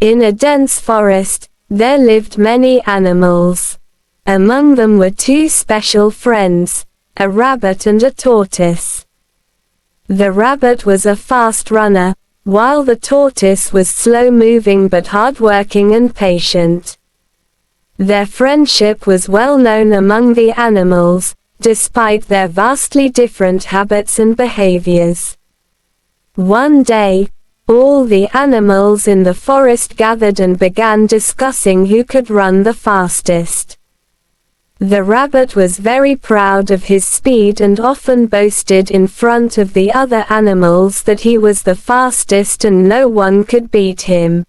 In a dense forest, there lived many animals. Among them were two special friends, a rabbit and a tortoise. The rabbit was a fast runner, while the tortoise was slow-moving but hard-working and patient. Their friendship was well known among the animals, despite their vastly different habits and behaviors. One day, all the animals in the forest gathered and began discussing who could run the fastest. The rabbit was very proud of his speed and often boasted in front of the other animals that he was the fastest and no one could beat him.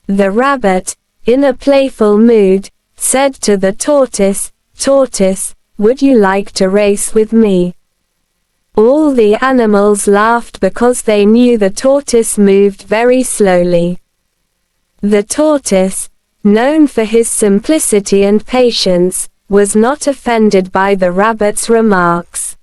The rabbit, in a playful mood, said to the tortoise, "Tortoise, would you like to race with me?" All the animals laughed because they knew the tortoise moved very slowly. The tortoise, known for his simplicity and patience, was not offended by the rabbit's remarks.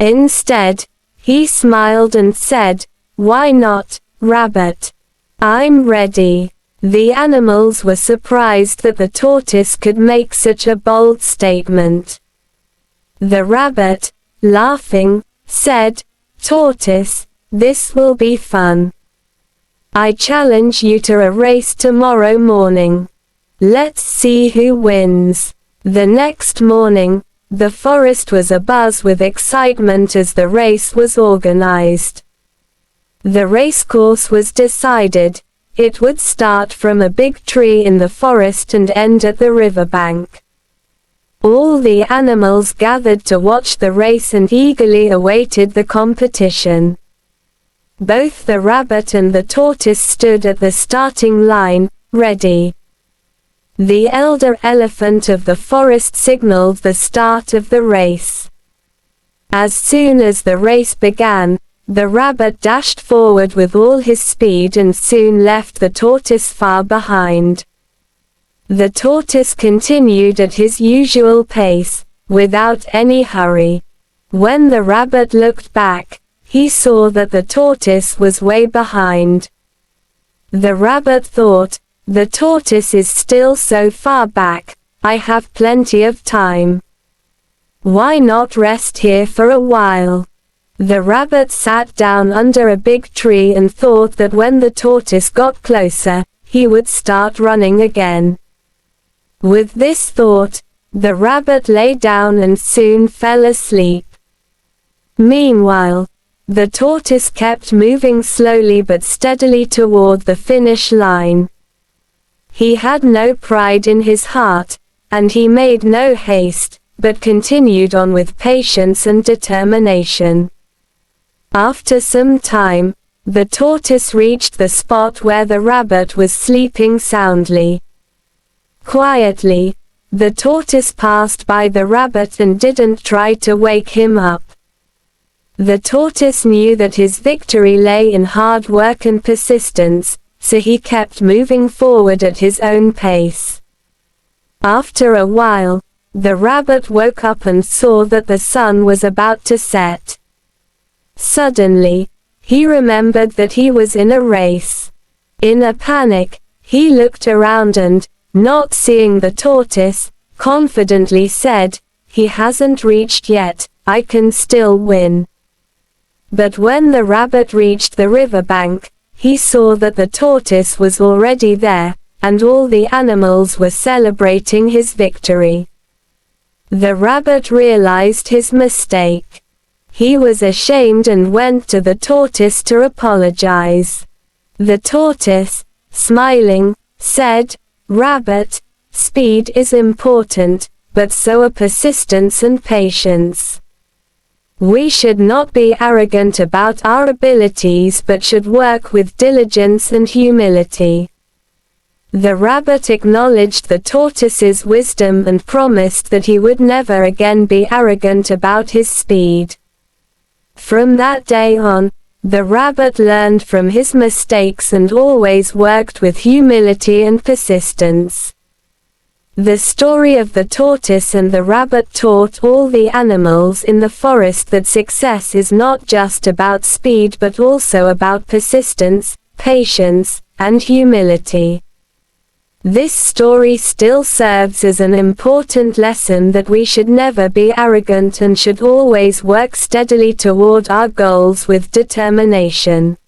Instead, he smiled and said, "Why not, rabbit? I'm ready." The animals were surprised that the tortoise could make such a bold statement. The rabbit, laughing, said, "Tortoise, this will be fun. I challenge you to a race tomorrow morning. Let's see who wins." The next morning, the forest was abuzz with excitement as the race was organized. The racecourse was decided. It would start from a big tree in the forest and end at the riverbank. All the animals gathered to watch the race and eagerly awaited the competition. Both the rabbit and the tortoise stood at the starting line, ready. The elder elephant of the forest signaled the start of the race. As soon as the race began, the rabbit dashed forward with all his speed and soon left the tortoise far behind. The tortoise continued at his usual pace, without any hurry. When the rabbit looked back, he saw that the tortoise was way behind. The rabbit thought, "The tortoise is still so far back, I have plenty of time. Why not rest here for a while?" The rabbit sat down under a big tree and thought that when the tortoise got closer, he would start running again. With this thought, the rabbit lay down and soon fell asleep. Meanwhile, the tortoise kept moving slowly but steadily toward the finish line. He had no pride in his heart, and he made no haste, but continued on with patience and determination. After some time, the tortoise reached the spot where the rabbit was sleeping soundly. Quietly, the tortoise passed by the rabbit and didn't try to wake him up. The tortoise knew that his victory lay in hard work and persistence, so he kept moving forward at his own pace. After a while, the rabbit woke up and saw that the sun was about to set. Suddenly, he remembered that he was in a race. In a panic, he looked around and, not seeing the tortoise, confidently said, "He hasn't reached yet, I can still win." But when the rabbit reached the riverbank, he saw that the tortoise was already there, and all the animals were celebrating his victory. The rabbit realized his mistake. He was ashamed and went to the tortoise to apologize. The tortoise, smiling, said, "Rabbit, speed is important, but so are persistence and patience. We should not be arrogant about our abilities but should work with diligence and humility." The rabbit acknowledged the tortoise's wisdom and promised that he would never again be arrogant about his speed. From that day on, the rabbit learned from his mistakes and always worked with humility and persistence. The story of the tortoise and the rabbit taught all the animals in the forest that success is not just about speed but also about persistence, patience, and humility. This story still serves as an important lesson that we should never be arrogant and should always work steadily toward our goals with determination.